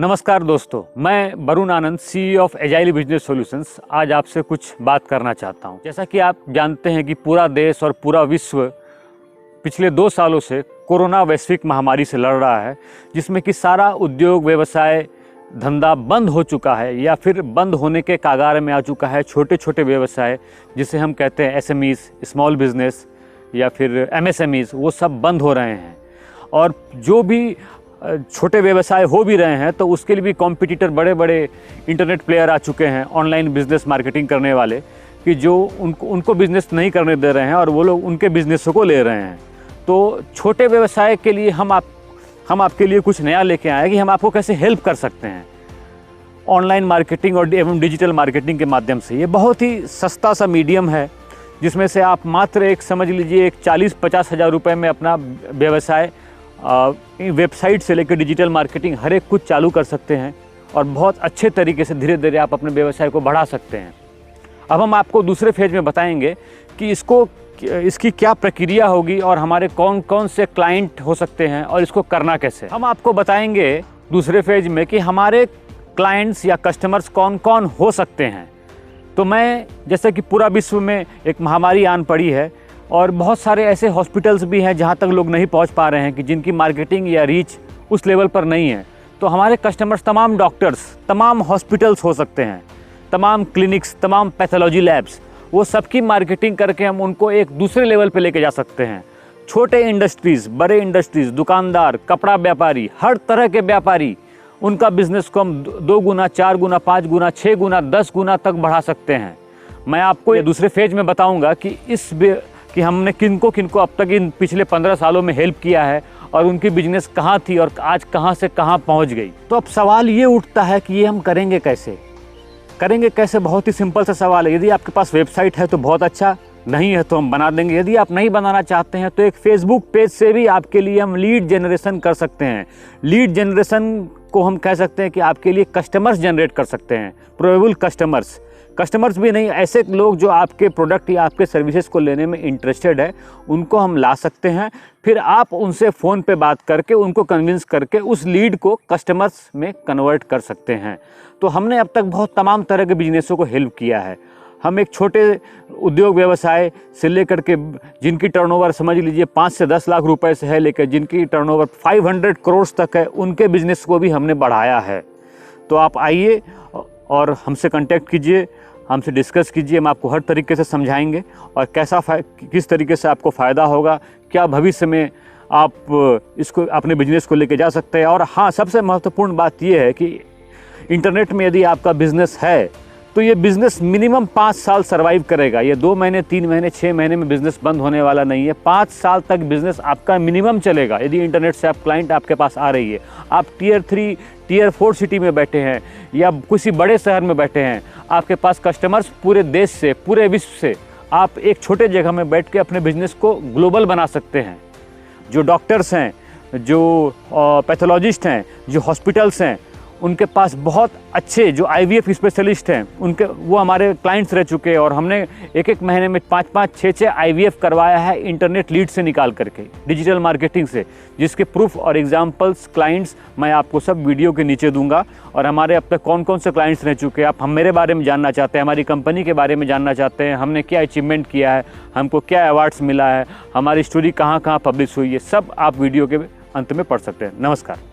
नमस्कार दोस्तों, मैं Varun Anand, CEO of agile business solutions, आज आपसे कुछ बात करना चाहता हूं। जैसा कि आप जानते हैं कि पूरा देश और पूरा विश्व पिछले 2 सालों से कोरोना वैश्विक महामारी से लड़ रहा है, जिसमें कि सारा उद्योग व्यवसाय धंधा बंद हो चुका है या फिर बंद होने के कगार में आ चुका है। छोटे छोटे व्यवसाय जिसे हम कहते हैं SMEs, स्मॉल बिजनेस या फिर MSMEs, वो सब बंद हो रहे हैं। और जो भी छोटे व्यवसाय हो भी रहे हैं तो उसके लिए भी कॉम्पिटिटर बड़े बड़े इंटरनेट प्लेयर आ चुके हैं, ऑनलाइन बिजनेस मार्केटिंग करने वाले, कि जो उनको बिज़नेस नहीं करने दे रहे हैं और वो लोग उनके बिज़नेसों को ले रहे हैं। तो छोटे व्यवसाय के लिए हम आपके लिए कुछ नया लेके आए हैं कि हम आपको कैसे हेल्प कर सकते हैं ऑनलाइन मार्केटिंग और एवं डिजिटल मार्केटिंग के माध्यम से। ये बहुत ही सस्ता सा मीडियम है जिसमें से आप मात्र एक समझ लीजिए एक 40-50 हज़ार रुपये में अपना व्यवसाय वेबसाइट से लेकर डिजिटल मार्केटिंग हर एक कुछ चालू कर सकते हैं और बहुत अच्छे तरीके से धीरे धीरे आप अपने व्यवसाय को बढ़ा सकते हैं। अब हम आपको दूसरे फेज में बताएंगे कि इसकी क्या प्रक्रिया होगी और हमारे कौन कौन से क्लाइंट हो सकते हैं और इसको करना कैसे। हम आपको बताएंगे दूसरे फेज में कि हमारे क्लाइंट्स या कस्टमर्स कौन कौन हो सकते हैं। तो मैं जैसे कि पूरा विश्व में एक महामारी आन पड़ी है और बहुत सारे ऐसे हॉस्पिटल्स भी हैं जहां तक लोग नहीं पहुंच पा रहे हैं, कि जिनकी मार्केटिंग या रीच उस लेवल पर नहीं है। तो हमारे कस्टमर्स तमाम डॉक्टर्स, तमाम हॉस्पिटल्स हो सकते हैं, तमाम क्लिनिक्स, तमाम पैथोलॉजी लैब्स, वो सबकी मार्केटिंग करके हम उनको एक दूसरे लेवल पे लेके जा सकते हैं। छोटे इंडस्ट्रीज़, बड़े इंडस्ट्रीज़, दुकानदार, कपड़ा व्यापारी, हर तरह के व्यापारी, उनका बिज़नेस को हम 2 गुना, 4 गुना, 5 गुना, 6 गुना, 10 गुना तक बढ़ा सकते हैं। मैं आपको ये दूसरे फेज में बताऊँगा कि हमने किनको अब तक इन पिछले 15 सालों में हेल्प किया है और उनकी बिजनेस कहाँ थी और आज कहाँ से कहाँ पहुँच गई। तो अब सवाल ये उठता है कि ये हम करेंगे कैसे। बहुत ही सिंपल सा सवाल है। यदि आपके पास वेबसाइट है तो बहुत अच्छा, नहीं है तो हम बना देंगे। यदि आप नहीं बनाना चाहते हैं तो एक फेसबुक पेज से भी आपके लिए हम लीड जनरेशन कर सकते हैं। लीड जनरेशन को हम कह सकते हैं कि आपके लिए कस्टमर्स जनरेट कर सकते हैं, प्रोबेबल कस्टमर्स भी नहीं, ऐसे लोग जो आपके प्रोडक्ट या आपके सर्विसेज को लेने में इंटरेस्टेड है, उनको हम ला सकते हैं। फिर आप उनसे फ़ोन पे बात करके उनको कन्विंस करके उस लीड को कस्टमर्स में कन्वर्ट कर सकते हैं। तो हमने अब तक बहुत तमाम तरह के बिजनेसों को हेल्प किया है। हम एक छोटे उद्योग व्यवसाय से लेकर के जिनकी टर्नओवर समझ लीजिए 5 से 10 लाख रुपए से है, लेकर जिनकी टर्नओवर 500 करोड़ तक है, उनके बिजनेस को भी हमने बढ़ाया है। तो आप आइए और हमसे कांटेक्ट कीजिए, हमसे डिस्कस कीजिए। हम आपको हर तरीके से समझाएंगे और किस तरीके से आपको फ़ायदा होगा, क्या भविष्य में आप इसको अपने बिजनेस को लेके जा सकते हैं। और हाँ, सबसे महत्वपूर्ण बात यह है कि इंटरनेट में यदि आपका बिज़नेस है तो ये बिज़नेस मिनिमम 5 साल सर्वाइव करेगा। ये 2 महीने, 3 महीने, 6 महीने में बिज़नेस बंद होने वाला नहीं है। 5 साल तक बिज़नेस आपका मिनिमम चलेगा। यदि इंटरनेट से आप क्लाइंट आपके पास आ रही है, आप Tier 3, Tier 4 सिटी में बैठे हैं या किसी बड़े शहर में बैठे हैं, आपके पास कस्टमर्स पूरे देश से, पूरे विश्व से, आप एक छोटे जगह में बैठ के अपने बिज़नेस को ग्लोबल बना सकते हैं। जो डॉक्टर्स हैं, जो पैथोलॉजिस्ट हैं, जो हॉस्पिटल्स हैं, उनके पास बहुत अच्छे जो IVF स्पेशलिस्ट हैं, वो हमारे क्लाइंट्स रह चुके हैं और हमने एक महीने में 5-5, 6-6 IVF करवाया है इंटरनेट लीड से निकाल करके, डिजिटल मार्केटिंग से, जिसके प्रूफ और एग्जांपल्स क्लाइंट्स मैं आपको सब वीडियो के नीचे दूंगा। और हमारे अब तक कौन कौन से क्लाइंट्स रह चुके हैं, हम मेरे बारे में जानना चाहते हैं, हमारी कंपनी के बारे में जानना चाहते हैं, हमने क्या अचीवमेंट किया है, हमको क्या अवार्ड्स मिला है, हमारी स्टोरी कहाँ कहाँ पब्लिश हुई है, सब आप वीडियो के अंत में पढ़ सकते हैं। नमस्कार।